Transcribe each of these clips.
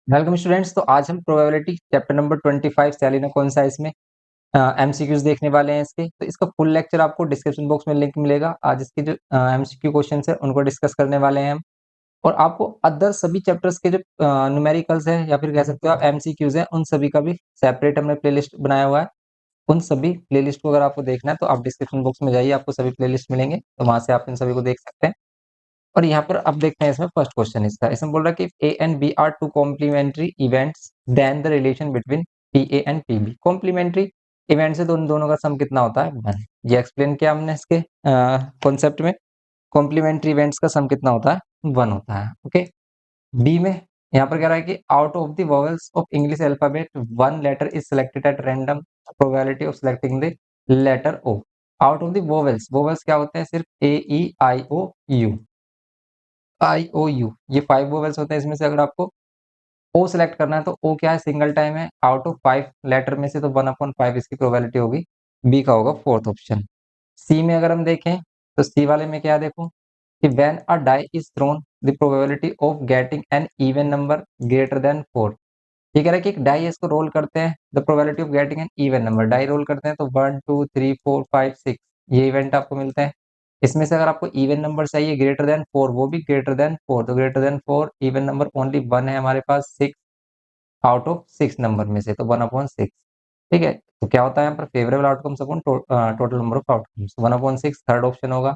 Welcome students. तो आज हम प्रोबेबिलिटी चैप्टर नंबर 25 सेलिना कौन सा इसमें एमसीक्यूज देखने वाले हैं इसके। तो इसका फुल लेक्चर आपको डिस्क्रिप्शन बॉक्स में लिंक मिलेगा। आज इसके जो एमसीक्यू क्वेश्चंस है उनको डिस्कस करने वाले हैं हम। और आपको अदर सभी चैप्टर्स के जो न्यूमेरिकल्स है या फिर कह सकते हो आप एमसीक्यूज हैं, उन सभी का भी सेपरेट हमने प्लेलिस्ट बनाया हुआ है। उन सभी प्लेलिस्ट को अगर आपको देखना है तो आप डिस्क्रिप्शन बॉक्स में जाइए, आपको सभी प्लेलिस्ट मिलेंगे, तो वहां से आप इन सभी को देख सकते हैं। और यहाँ पर अब देखते हैं इसमें फर्स्ट क्वेश्चन इसका। इसमें बोल रहा है कि A and B are two complementary events, then the relation between P A and P B. Complementary event से दोनों दोनों का सम कितना होता है? 1। ये एक्सप्लेन किया हमने इसके कॉन्सेप्ट में। कॉम्प्लीमेंट्री इवेंट्स का सम कितना होता है? 1 होता है। ओके। बी में यहाँ पर कह रहा है कि out of the vowels of English alphabet one letter is selected at random, probability of selecting the letter O. Out of the vowels, vowels क्या होते हैं? सिर्फ ए ई आई ओ यू, आई ओ यू, ये 5 वोवेल्स होते हैं। इसमें से अगर आपको ओ सिलेक्ट करना है तो ओ क्या है? सिंगल टाइम है। आउट ऑफ 5 लेटर में से तो 1/5 इसकी प्रोबेबिलिटी होगी। बी का होगा फोर्थ ऑप्शन। सी में अगर हम देखें तो सी वाले में क्या देखो कि when a die is thrown the probability of getting an even number greater than 4। ये कह रहा है कि एक डाई है, इसको रोल करते हैं, the probability of getting an even number, die roll करते हैं तो 1 2 3 4 5 6 ये इवेंट आपको मिलते हैं। इसमें से अगर आपको इवन नंबर चाहिए ग्रेटर देन 4, वो भी ग्रेटर देन 4, तो greater than 4 even number only 1 है हमारे पास, 6 आउट ऑफ 6 नंबर में से, तो 1/6। ठीक है, तो क्या होता है यहाँ पर? Favourable outcomes upon total number of outcomes, 1/6 third option होगा।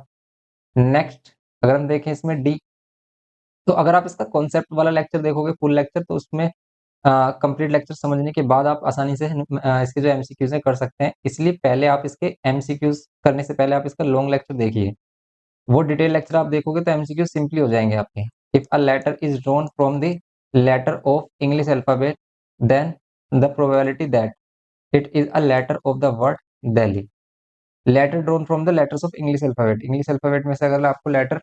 नेक्स्ट अगर हम देखें इसमें डी, तो अगर आप इसका कॉन्सेप्ट वाला लेक्चर देखोगे फुल लेक्चर, तो उसमें कंप्लीट लेक्चर समझने के बाद आप आसानी से इसके जो एमसीक्यूज हैं कर सकते हैं। इसलिए पहले आप इसके एमसीक्यूज करने से पहले आप इसका लॉन्ग लेक्चर देखिए। वो डिटेल लेक्चर आप देखोगे तो एमसीक्यू सिंपली हो जाएंगे आपके। If a letter is drawn from the letter of English alphabet, then the probability that it is a letter of the word Delhi. Letter drawn from the letters of English alphabet, English alphabet में से अगर आपको letter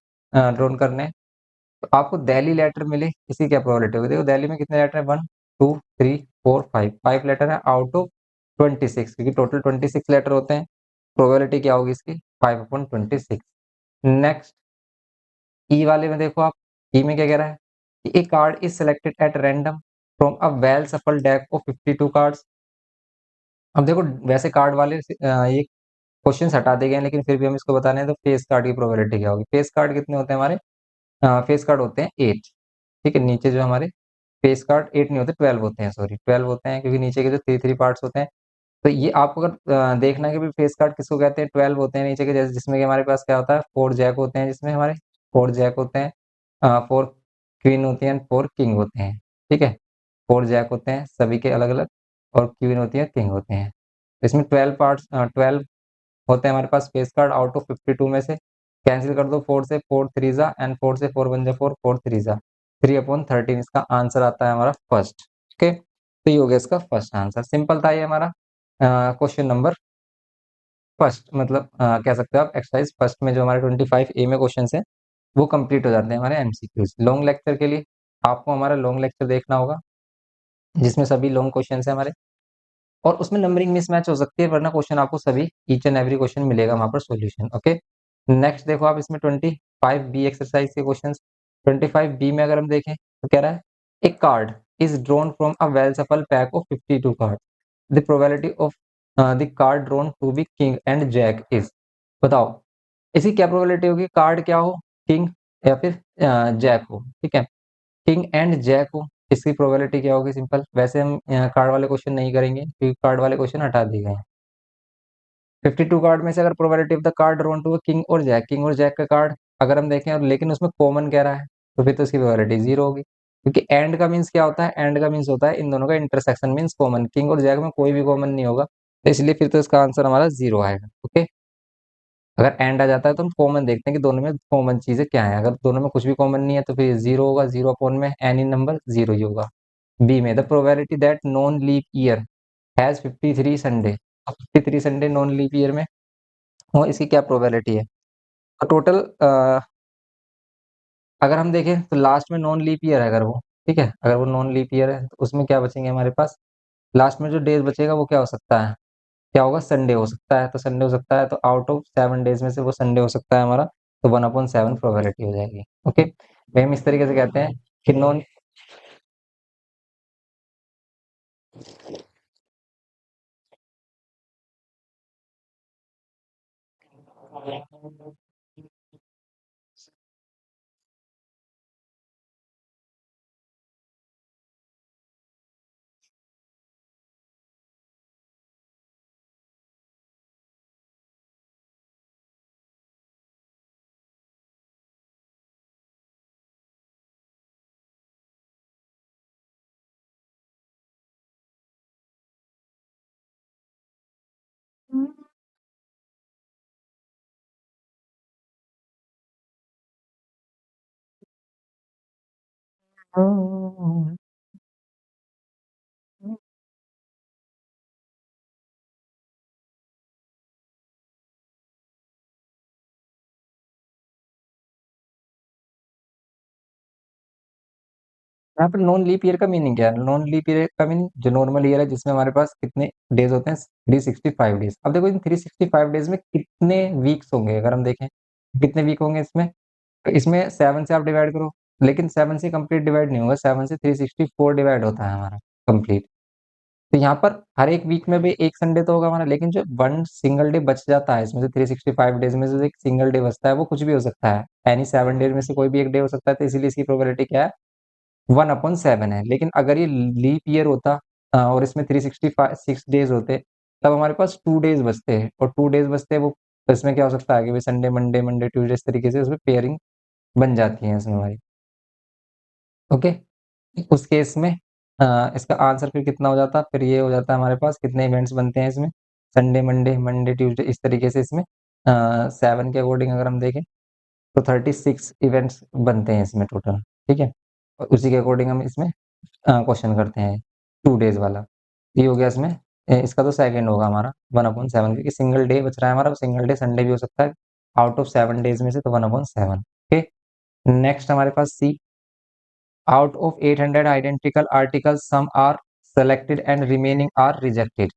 drawn करने हैं तो आपको Delhi letter मिले, इसकी क्या प्रोबेबिलिटी होगी? देखो दिल्ली में कितने लेटर है? 1 2 3 4 5, 5 लेटर है आउट ऑफ 26, क्योंकि टोटल 26 लेटर होते हैं। प्रोबेबिलिटी क्या होगी इसकी? 5/26। नेक्स्ट ई वाले में देखो आप, ई में क्या कह रहा है कि a card is selected at random from a well shuffled deck of 52 cards. अब देखो वैसे कार्ड वाले ये क्वेश्चन हटा दिए गए, लेकिन फिर भी हम इसको बता रहे हैं, तो फेस कार्ड की प्रोबेबिलिटी क्या होगी? फेस कार्ड कितने होते हैं हमारे? फेस कार्ड होते हैं 8। ठीक है, नीचे जो हमारे फेस कार्ड 8 नहीं होते, 12 होते हैं, सॉरी 12 होते हैं, क्योंकि नीचे के जो 3 3 पार्ट्स होते हैं। तो ये आपको अगर देखना है कि भाई फेस कार्ड किसको कहते हैं, 12 होते हैं नीचे के, जैसे जिसमें कि हमारे पास क्या होता है? 4 जैक होते हैं, जिसमें हमारे 4 जैक होते हैं, 4 क्वीन होती हैं, 4 किंग होते हैं। ठीक है, 4 जैक होते हैं सभी के अलग अलग, और क्वीन होती है, किंग होते हैं। तो इसमें 12 पार्ट्स, 12 होते हैं हमारे पास फेस कार्ड आउट ऑफ 52 में से। कैंसिल कर दो 4 से, 4 3 जा एंड 4 से 4 1 जा 4, 4 3 जा 3/13। इसका आंसर आता है हमारा फर्स्ट। ओके, तो ये हो गया इसका फर्स्ट आंसर। सिंपल था ये हमारा क्वेश्चन नंबर फर्स्ट, मतलब कह सकते हो आप एक्सरसाइज फर्स्ट में जो हमारे 25 ए में क्वेश्चन है वो कंप्लीट हो जाते हैं हमारे एमसीक्यूज। लॉन्ग लेक्चर के लिए आपको हमारा लॉन्ग लेक्चर देखना होगा, जिसमें सभी लॉन्ग क्वेश्चन है हमारे, और उसमें नंबरिंग मिसमैच हो सकती है, वरना क्वेश्चन आपको सभी ईच एंड एवरी क्वेश्चन मिलेगा वहां पर सॉल्यूशन। ओके, नेक्स्ट देखो आप इसमें 25 बी एक्सरसाइज के क्वेश्चन। 25 बी में अगर हम देखें तो कह रहा है a card is drawn from a well shuffled pack of 52 card, the probability of the card drawn to be king and jack is. बताओ इसकी क्या प्रोबेबिलिटी होगी? कार्ड क्या हो? किंग या फिर जैक हो। ठीक है, किंग एंड जैक हो, इसकी प्रोबेबिलिटी क्या होगी? सिंपल, वैसे हम कार्ड वाले क्वेश्चन नहीं करेंगे क्योंकि कार्ड वाले क्वेश्चन हटा दिए गए हैं। 52 कार्ड में से अगर probability of the card drawn to king और जैक, किंग और जैक का कार्ड अगर हम देखें, और लेकिन उसमें कॉमन कह रहा है, तो फिर तो इसकी प्रोबेबिलिटी 0 होगी, क्योंकि एंड का मीन्स क्या होता है? एंड का मीन्स होता है इन दोनों का इंटरसेक्शन मीन्स कॉमन। किंग और जैक में कोई भी कॉमन नहीं होगा, तो इसलिए फिर तो इसका आंसर हमारा 0 आएगा। ओके, अगर एंड आ जाता है तो हम कॉमन देखते हैं कि दोनों में कॉमन चीजें क्या है। अगर दोनों में कुछ भी कॉमन नहीं है तो फिर 0 होगा, 0 अपॉन में एनी नंबर 0 ही होगा। बी में the probability that non leap year has 53 Sunday, 53 Sunday non leap year में हो, इसकी क्या प्रोबेबिलिटी है? तो टोटल अगर हम देखें तो लास्ट में नॉन लीप ईयर है अगर वो, ठीक है, अगर वो नॉन लीप ईयर है तो उसमें क्या बचेंगे हमारे पास? लास्ट में जो डेज बचेगा वो क्या हो सकता है? क्या होगा? संडे हो सकता है। तो संडे हो सकता है, तो आउट ऑफ 7 डेज में से वो संडे हो सकता है हमारा, तो 1/7 प्रोबेबिलिटी हो जाएगी। ओके, हम इस तरीके से कहते हैं कि नॉन यहाँ पर नॉन लीप ईयर का मीनिंग क्या है? नॉन लीप ईयर का मीनिंग जो नॉर्मल ईयर है जिसमें हमारे पास कितने डेज होते हैं? 365 डेज। अब देखो इन 365 डेज में कितने वीक्स होंगे अगर हम देखें, कितने वीक होंगे इसमें? तो इसमें 7 से आप डिवाइड करो, लेकिन 7 से कंप्लीट डिवाइड नहीं होगा, 7 से 364 डिवाइड होता है हमारा कंप्लीट। तो यहाँ पर हर एक वीक में भी एक संडे तो होगा हमारा, लेकिन जो वन सिंगल डे बच जाता है इसमें से 365 डेज में से जो एक सिंगल डे बचता है वो कुछ भी हो सकता है, एनी 7 डेज में से कोई भी एक डे हो सकता है, तो इसीलिए इसकी प्रोबेबिलिटी क्या है? 1/7 है। लेकिन अगर ये लीप ईयर होता और इसमें 366 डेज होते, तब हमारे पास 2 डेज बचते हैं, और 2 डेज बचते हैं वो, तो इसमें क्या हो सकता है कि भाई संडे मंडे मंडे ट्यूसडे इस तरीके से उसमें पेयरिंग बन जाती है इसमें हमारी। ओके, उस केस में इसका आंसर फिर कितना हो जाता? फिर ये हो जाता है हमारे पास कितने इवेंट्स बनते हैं इसमें? संडे मंडे मंडे ट्यूसडे इस तरीके से इसमें 7 के अकॉर्डिंग अगर हम देखें तो 36 इवेंट्स बनते हैं इसमें टोटल। ठीक है, और उसी के अकॉर्डिंग हम इसमें क्वेश्चन करते हैं 2 डेज वाला। ये हो गया इसमें इसका तो सेकंड होगा हमारा 1/7, क्योंकि सिंगल डे बच रहा है हमारा, सिंगल डे संडे भी हो सकता है आउट ऑफ 7 डेज में से, तो 1/7। ओके, नेक्स्ट हमारे पास सी, out of 800 identical articles some are selected and remaining are rejected।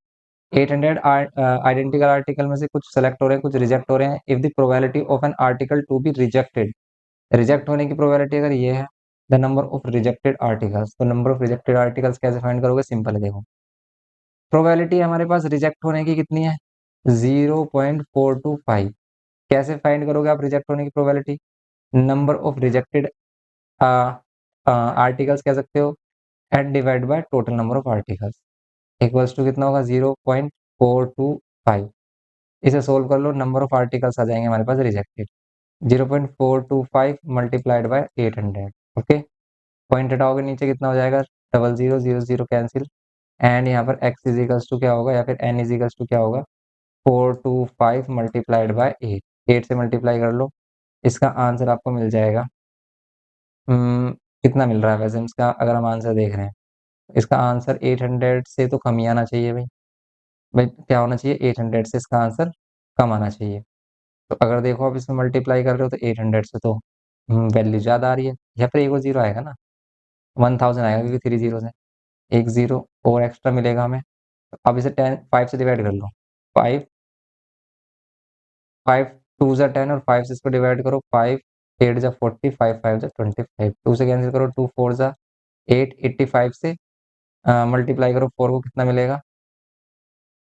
800 identical article में से कुछ सेलेक्ट हो रहे हैं, कुछ रिजेक्ट हो रहे हैं। If the probability of an article to be rejected, reject होने की प्रोबेबिलिटी अगर ये है, the number of rejected articles, तो नंबर ऑफ रिजेक्टेड आर्टिकल्स कैसे फाइंड करोगे? सिंपल है, देखो प्रोबेबिलिटी हमारे पास रिजेक्ट होने की कितनी है? 0.425। कैसे फाइंड करोगे आप रिजेक्ट होने की probability? Number of rejected articles कह सकते हो and divide by total number of articles, equals to कितना होगा? 0.425। इसे सोल्व कर लो, नंबर ऑफ आर्टिकल्स आ जाएंगे हमारे पास rejected, 0.425 multiplied by 800। Okay, point हटाओगे नीचे कितना हो जाएगा? Double zero zero zero cancel, and यहाँ पर x इजिकल्स टू क्या होगा, या फिर n इजिकल्स टू क्या होगा? 425 मल्टीप्लाइड बाय 8 से मल्टीप्लाई कर लो, इसका आंसर आपको मिल जाएगा। कितना मिल रहा है वैसे इसका अगर हम आंसर देख रहे हैं? इसका आंसर 800 से तो कम ही आना चाहिए भाई। भाई क्या होना चाहिए? 800 से इसका आंसर कम आना चाहिए। तो अगर देखो आप इसमें मल्टीप्लाई कर रहे हो तो 800 से तो वैल्यू ज़्यादा आ रही है, यहाँ पर एक और जीरो आएगा ना, 1000 आएगा, क्योंकि 3 जीरो है, एक जीरो और एक्स्ट्रा मिलेगा हमें। तो अब इसे 5 से डिवाइड कर लो, 5 5 2 जा 10 और 5 से इसको डिवाइड करो, 5 8 जा 40, 5 5 जा 25, 2 से कैंसिल करो, 2 4 जा 8, 85 से मल्टीप्लाई करो 4 को, कितना मिलेगा?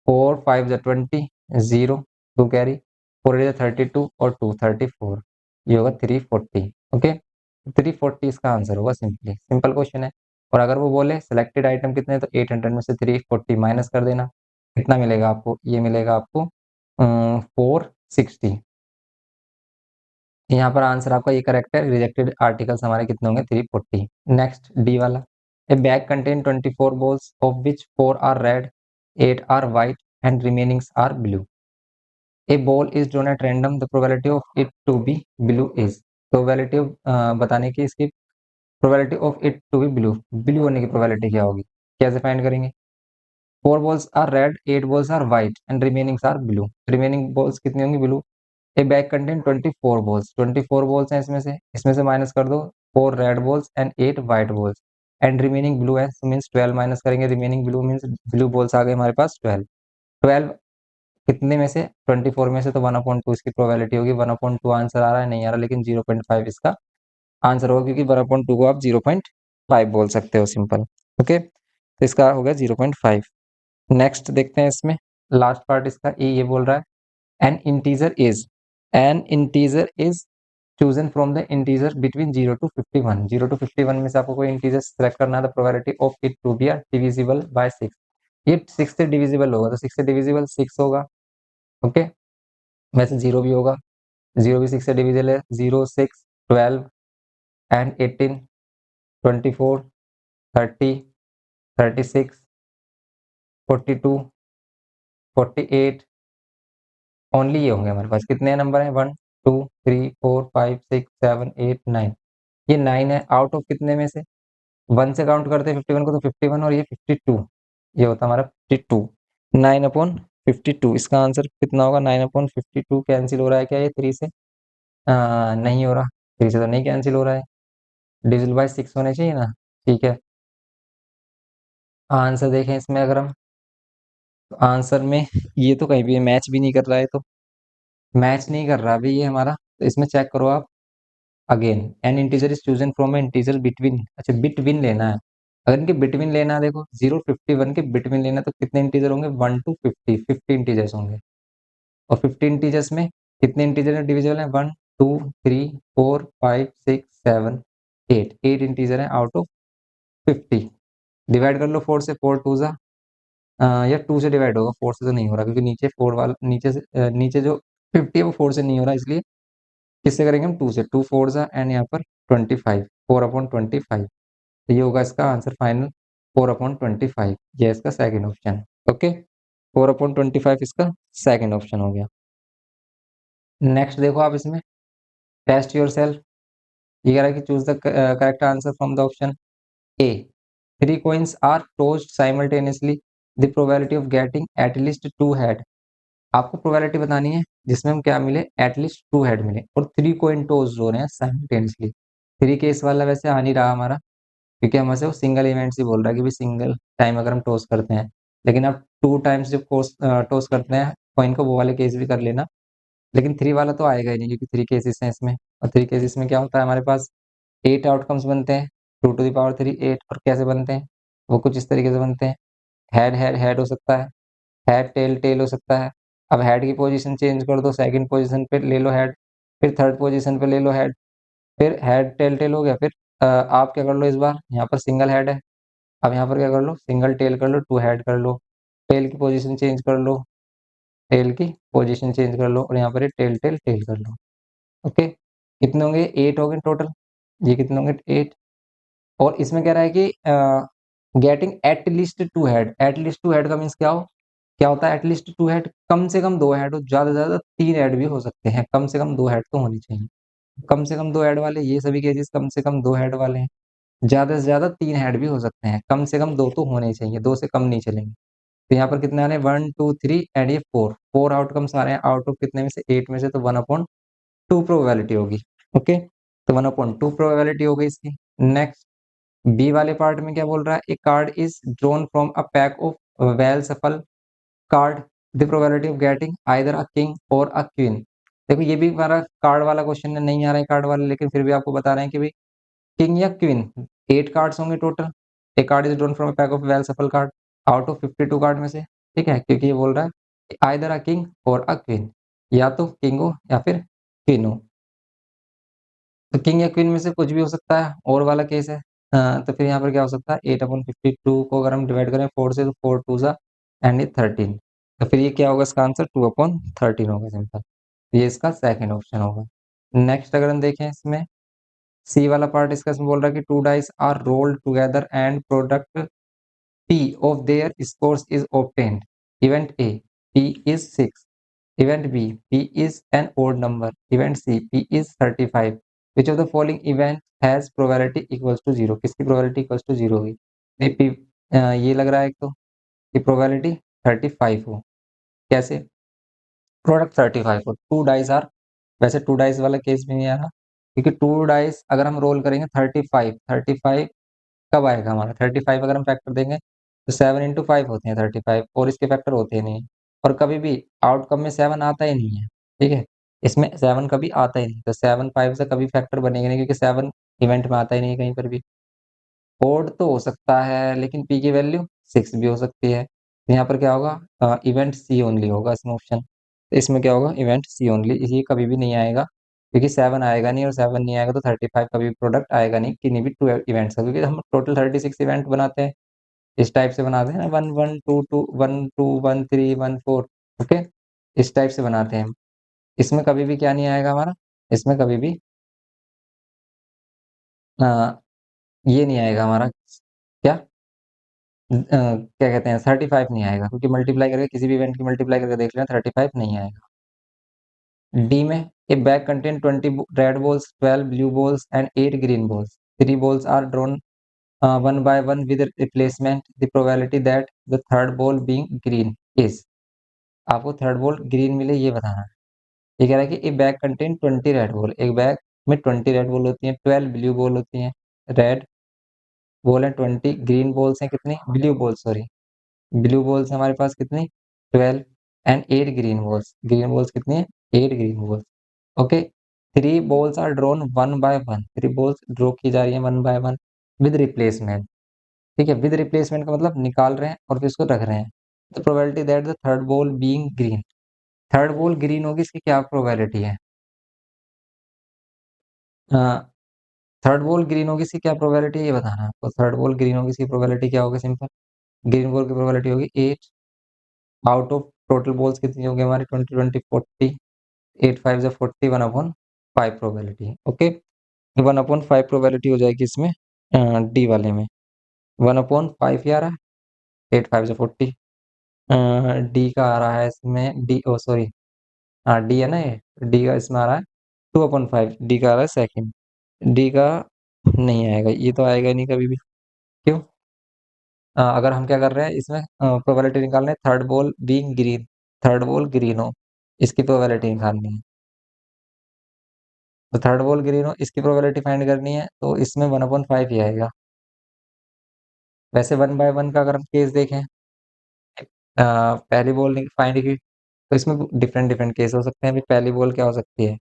4 5 जा 20, 0 2 कैरी, 4 8 जा 32 और 2 34, ये होगा 340। ओके, 340 इसका आंसर होगा, सिंपली सिंपल क्वेश्चन है। और अगर वो बोले सिलेक्टेड आइटम कितने, तो 800 में से 340 माइनस कर देना, कितना मिलेगा आपको? ये मिलेगा आपको 460। यहाँ पर आंसर आपका ये करेक्ट है, रिजेक्टेड आर्टिकल्स हमारे कितने होंगे? 340। नेक्स्ट डी वाला, a bag contain 24 balls of which 4 are red, 8 are white and remainings are blue. A ball is drawn at random, the probability of it to be blue is. Probability बताने की इसकी, probability of it to be blue, blue होने की probability क्या होगी? कैसे find करेंगे? 4 balls are red, 8 balls are white and remainings are blue, remaining balls कितनी होंगी? Blue. A bag contain 24 balls, 24 balls हैं इसमें से माइनस कर दो 4 red balls and 8 white balls and remaining blue है, मीन्स 12 माइनस करेंगे, remaining blue means blue balls आ गए हमारे पास 12। 12 कितने में से? 24 में से, तो 1/2 इसकी प्रोबेबिलिटी होगी। 1/2 आंसर आ रहा है? नहीं आ रहा, लेकिन 0.5 इसका आंसर होगा, क्योंकि 1/2 को आप 0.5 बोल सकते हो, सिंपल। ओके, तो इसका हो गया 0.5। नेक्स्ट देखते हैं इसमें, लास्ट पार्ट इसका ए ये बोल रहा है N integer is chosen from the integer between 0 to 51। 0 to 51 में से आपको कोई इंटीजर सेलेक्ट करना है, the probability of it to be divisible by 6। ये 6 से डिविजिबल होगा, तो 6 से डिविजिबल 6 होगा। ओके, वैसे 0 भी होगा, 0 भी 6 से डिविजिबल है। 0, 6, 12 एंड 18, 24, 30, 36, 42, 48, ओनली ये होंगे हमारे पास। कितने नंबर हैं? 1, 2, 3, 4, 5, 6, 7, 8, 9। ये 9 है आउट ऑफ कितने में से? 1 से काउंट करते हैं 51 को, तो 51 और ये 52, ये होता है हमारा 52। 9/52, इसका आंसर कितना होगा? 9/52। कैंसिल हो रहा है क्या ये 3 से? नहीं हो रहा, 3 से तो नहीं कैंसिल हो रहा है, डिविजल बाय 6 होने चाहिए ना। ठीक है, आंसर देखें इसमें अगर हम, तो आंसर में ये तो कहीं भी मैच भी नहीं कर रहा है, तो मैच नहीं कर रहा अभी ये हमारा। तो इसमें चेक करो आप again, N integer is chosen from a integer between, अच्छा बिटवीन लेना है। अगर इनके बिटवीन लेना है, देखो 0-51 के बिटवीन लेना है, तो कितने इंटीजर होंगे? 1 to 50, 50 इंटीजर्स होंगे। और 50 इंटीजर्स में कितने इंटीजर डिविजिबल है? 1, 2, 3, 4, 5, 6, 7, 8, 8 इंटीजर है आउट ऑफ 50। डिवाइड कर लो 4 से, 4 टू जा, या 2 से डिवाइड होगा, 4 से तो नहीं हो रहा, क्योंकि नीचे 4 वाला, नीचे से नीचे जो 50 है वो 4 से नहीं हो रहा, इसलिए किससे करेंगे हम? 2 से। 2 4 जा एंड यहाँ पर 25, 4/25। तो ये होगा इसका आंसर फाइनल, 4/25। ये है इसका सेकंड ऑप्शन। ओके, 4/25 इसका सेकंड ऑप्शन हो गया। नेक्स्ट देखो आप इसमें, टेस्ट योर सेल्फ। ये कह रहा है कि choose the correct answer from the option A. 3 coins are tossed simultaneously, the probability of getting at least 2 head. आपको प्रोबेबिलिटी बतानी है जिसमें हम क्या मिले? एटलीस्ट 2 हेड मिले, और 3 coin टॉस्ड हो रहे हैं साइमल्टेनियसली। 3 केस वाला वैसे आ नहीं रहा हमारा, क्योंकि हमें से वो सिंगल इवेंट ही बोल रहा है कि भी सिंगल टाइम अगर हम टॉस करते हैं। लेकिन अब 2 टाइम्स जब टॉस करते हैं कॉइन को, वो वाले केस भी कर लेना। लेकिन 3 वाला तो आएगा ही नहीं, क्योंकि 3 केसेस हैं इसमें। और 3 केसेस में क्या होता है हमारे पास? 8 आउटकम्स बनते हैं, 2 to the power 3 8। और कैसे बनते हैं? वो कुछ इस तरीके से बनते हैं, हेड हेड हेड हो सकता है, हेड टेल टेल हो सकता है। अब हेड की पोजीशन चेंज कर दो, सेकंड पोजीशन पे ले लो हेड, फिर थर्ड पोजीशन पे ले लो हेड, फिर हेड टेल टेल हो गया। फिर आप क्या कर लो, इस बार यहाँ पर सिंगल हेड है, अब यहाँ पर क्या कर लो? सिंगल टेल कर लो, 2 हेड कर लो, टेल की पोजीशन चेंज कर लो, टेल की पोजीशन चेंज कर लो, और यहाँ पर टेल टेल टेल कर लो। ओके, कितने होंगे? 8 हो गए टोटल। ये कितने होंगे? 8। और इसमें कह रहा है कि getting at least 2 head. At least 2 head का मीन्स क्या होता है? एटलीस्ट 2 हेड, कम से कम 2 हेड हो, ज्यादा से ज्यादा 3 हेड भी हो सकते हैं, कम से कम 2 हेड तो होनी चाहिए। कम से कम 2 हेड वाले ये सभी केसेस कम से कम 2 हेड वाले हैं। ज्यादा से ज्यादा 3 हेड भी हो सकते हैं, कम से कम 2 तो होने चाहिए, 2 से कम नहीं चलेंगे। तो यहाँ पर कितने आ रहे हैं? 1, 2, 3 एंड ये 4, 4 आउटकम्स आ रहे हैं आउट ऑफ कितने में से? 8 में से, तो 1/2 प्रोबेबिलिटी होगी। ओके, तो 1/2 प्रोबेबिलिटी हो गई इसकी। नेक्स्ट, बी वाले पार्ट में क्या बोल रहा है? A card is drawn from a pack of well shuffled card, the probability of getting either a king और अ क्वीन। देखो ये भी हमारा कार्ड वाला क्वेश्चन नहीं आ रहा है कार्ड वाला, लेकिन फिर भी आपको बता रहे हैं कि भाई किंग या क्वीन। 8 कार्ड्स होंगे total. A card is drawn from a pack of well shuffled card out of 52 card में से। ठीक है, क्योंकि ये बोल रहा है आइदर अ किंग और अ क्वीन, या तो किंग हो या फिर क्वीन हो। तो किंग या क्वीन में से कुछ भी हो सकता है, और वाला केस है। तो फिर यहाँ पर क्या हो सकता है? 8/52 को अगर हम डिवाइड करें 4 से, तो 4 टू ज़ा एंड ये 13। तो फिर ये क्या होगा इसका आंसर? 2/13 होगा सिंपल। ये इसका सेकंड ऑप्शन होगा। नेक्स्ट अगर हम देखें इसमें, सी वाला पार्ट इसका इसमें बोल रहा है कि 2 dice are rolled together and product P of their scores is obtained. Event A, P is 6. Event B, P is an odd number. Event C, P is 35. Which of the following event has probability equals to 0? किसकी probability equals to 0 होगी? नहीं, P, ये लग रहा है एक तो कि probability 35 हो। कैसे? प्रोडक्ट 35 हो, 2 डाइस आर, वैसे 2 डाइस वाला केस भी नहीं आ रहा, क्योंकि 2 डाइस अगर हम रोल करेंगे 35, 35 कब आएगा हमारा? 35 अगर हम फैक्टर देंगे तो 7 × 5 होते हैं 35, और इसके फैक्टर होते ही नहीं है। और कभी भी आउटकम में 7 आता ही नहीं है। ठीक है, इसमें 7 कभी आता ही नहीं, तो 7 5 से कभी फैक्टर बनेगा नहीं, क्योंकि 7 इवेंट में आता ही नहीं कहीं पर भी। ओड तो हो सकता है, लेकिन पी की वैल्यू 6 भी हो सकती है। तो यहाँ पर क्या होगा, इवेंट सी ओनली होगा इसमें ऑप्शन। तो इसमें क्या होगा, इवेंट सी ओनली, ये कभी भी नहीं आएगा क्योंकि 7 आएगा नहीं, और 7 नहीं आएगा तो 35 का भी प्रोडक्ट आएगा नहीं, किन्हीं भी 2 इवेंट्स का, क्योंकि हम टोटल 36 इवेंट बनाते हैं, इस टाइप से बनाते हैं ना, 1 1 2 2 1 2 1 3 1 4। ओके, इस टाइप से बनाते हैं हम। इसमें कभी भी क्या नहीं आएगा हमारा, इसमें कभी भी अ, ये नहीं आएगा हमारा, क्या क्या कहते हैं, 35 नहीं आएगा, क्योंकि मल्टीप्लाई करके किसी भी इवेंट की मल्टीप्लाई करके देख लेना, 35 नहीं आएगा। डी में, ए bag contain 20 red balls, 12 blue balls and 8 green balls, 3 balls are drawn one by one with replacement, the probability that the third ball being green is, आपको थर्ड बॉल ग्रीन मिले ये बताना है। ये कह रहा है कि ए बैग कंटेन 20 रेड बॉल, एक बैग में 20 रेड बॉल होती हैं, 12 ब्लू बॉल होती हैं, रेड बॉल है 20, ग्रीन बॉल्स हैं कितनी, blue ball sorry, blue balls हमारे पास कितनी 12, एंड 8 ग्रीन बॉल्स कितनी है, 8 green balls. Okay, 3 balls are drawn one by one, 3 balls draw की जा रही है one by one with replacement. ठीक है, विद रिप्लेसमेंट का मतलब निकाल रहे हैं और फिर उसको रख रहे हैं। तो probability that the third ball being green, third ball green होगी, इसकी क्या प्रोबेबिलिटी है, थर्ड बॉल ग्रीन होगी इसकी क्या प्रोबेबिलिटी है ये बताना है आपको। थर्ड बॉल ग्रीन होगी इसकी प्रोबेबिलिटी क्या होगी, सिंपल, ग्रीन बॉल की प्रोबेबिलिटी होगी 8 आउट ऑफ टोटल बॉल्स कितनी होगी हमारी 20 20 40, 8 5 जो 40, 1/5 प्रोबेबिलिटी। ओके, 1/5 प्रोबेबिलिटी हो जाएगी इसमें, डी वाले में 1/5 ही आ रहा है, 8 5 जो 40। डी का आ रहा है इसमें, डी ओ सॉरी, हाँ डी है ना, ये डी का इसमें आ रहा है 2/5, डी का आ रहा है सेकंड, डी का नहीं आएगा, ये तो आएगा ही नहीं कभी भी। क्यों, अगर हम क्या कर रहे हैं इसमें प्रोबेबिलिटी निकालना है, third ball being green, third ball green हो, इसकी प्रोबेबिलिटी निकालनी है। तो थर्ड बॉल ग्रीन हो, इसकी प्रोबेबिलिटी फाइंड करनी है, तो इसमें 1/5 ही आएगा। वैसे वन बाय वन का अगर हम केस देखें, पहली बॉल फाइंड की, तो इसमें डिफरेंट डिफरेंट केस हो सकते हैं। अभी पहली बॉल क्या हो सकती है,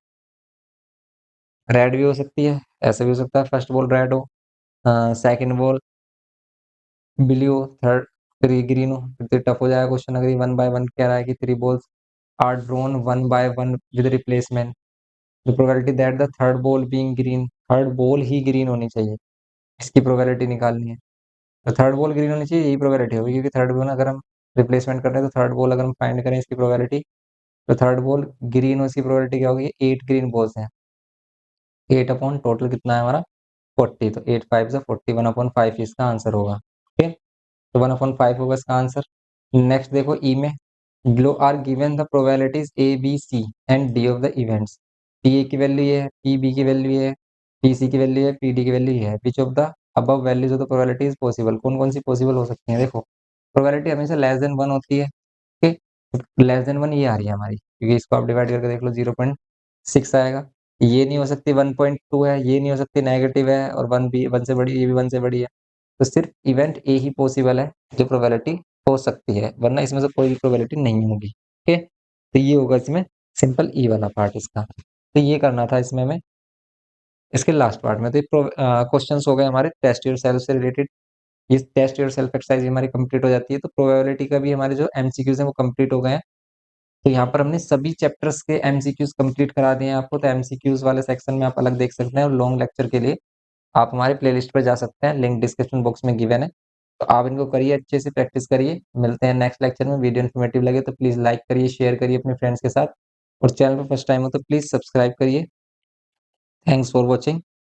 रेड भी हो सकती है, ऐसे भी हो सकता है फर्स्ट बॉल रेड हो, सेकंड बॉल ब्लू हो, थर्ड थ्री ग्रीन हो। फिर टफ हो जाएगा क्वेश्चन अगर वन बाय वन कह रहा है कि 3 balls are drawn one by one with replacement, the probability that the third ball being green, third ball ही ग्रीन होनी चाहिए, इसकी प्रोबेबिलिटी निकालनी है। तो थर्ड बॉल ग्रीन होनी चाहिए, यही प्रोबेबिलिटी होगी, क्योंकि थर्ड बॉल अगर हम रिप्लेसमेंट कर रहे हैं, तो थर्ड बॉल अगर हम फाइंड करें इसकी प्रोबेबिलिटी, तो थर्ड बॉल ग्रीन हो, इसकी प्रोबेबिलिटी क्या होगी, 8 ग्रीन बॉल्स हैं, 8 अपॉन टोटल कितना है हमारा 40, तो 8 5 से 40, 1/5 इसका आंसर होगा। ठीक है, तो 1/5 होगा इसका आंसर। नेक्स्ट देखो ई में, below are given the probabilities A B C and D of the events, P A की वैल्यू ये है, पी बी की वैल्यू ये है, पी सी की वैल्यू है, पी डी की वैल्यू ये है, which of the above values of the probability is possible, कौन कौन सी पॉसिबल हो सकती है। देखो, प्रोबेबिलिटी हमेशा लेस देन 1 होती है। ठीक, लेस देन 1 ये आ रही है हमारी, क्योंकि इसको आप डिवाइड करके देख लो 0.6 आएगा। ये नहीं हो सकती 1.2 है, ये नहीं हो सकती नेगेटिव है, और 1 भी 1 से बड़ी, ये भी 1 से बड़ी है। तो सिर्फ इवेंट ए ही पॉसिबल है जो प्रोबेबिलिटी हो सकती है, वरना इसमें से कोई भी प्रोबेबिलिटी नहीं होगी। ठीक है, तो ये होगा इसमें सिंपल ई वाला पार्ट इसका। तो ये करना था इसमें हमें, इसके लास्ट पार्ट में। तो क्वेश्चंस हो गए हमारे टेस्ट योर सेल्फ से रिलेटेड। ये टेस्ट योर सेल्फ एक्सरसाइज हमारी कंप्लीट हो जाती है, तो प्रोबेबिलिटी का भी हमारे जो एमसीक्यूज हैं वो कंप्लीट हो गए हैं। तो यहाँ पर हमने सभी चैप्टर्स के एमसीक्यूज कंप्लीट करा दिए हैं आपको। तो एमसीक्यूज वाले सेक्शन में आप अलग देख सकते हैं, और लॉन्ग लेक्चर के लिए आप हमारे प्लेलिस्ट पर जा सकते हैं, लिंक डिस्क्रिप्शन बॉक्स में गिवन है। तो आप इनको करिए, अच्छे से प्रैक्टिस करिए। मिलते हैं नेक्स्ट लेक्चर में। वीडियो इन्फॉर्मेटिव लगे तो प्लीज़ लाइक करिए, शेयर करिए अपने फ्रेंड्स के साथ, और चैनल पर फर्स्ट टाइम हो तो प्लीज़ सब्सक्राइब करिए। Thanks for watching.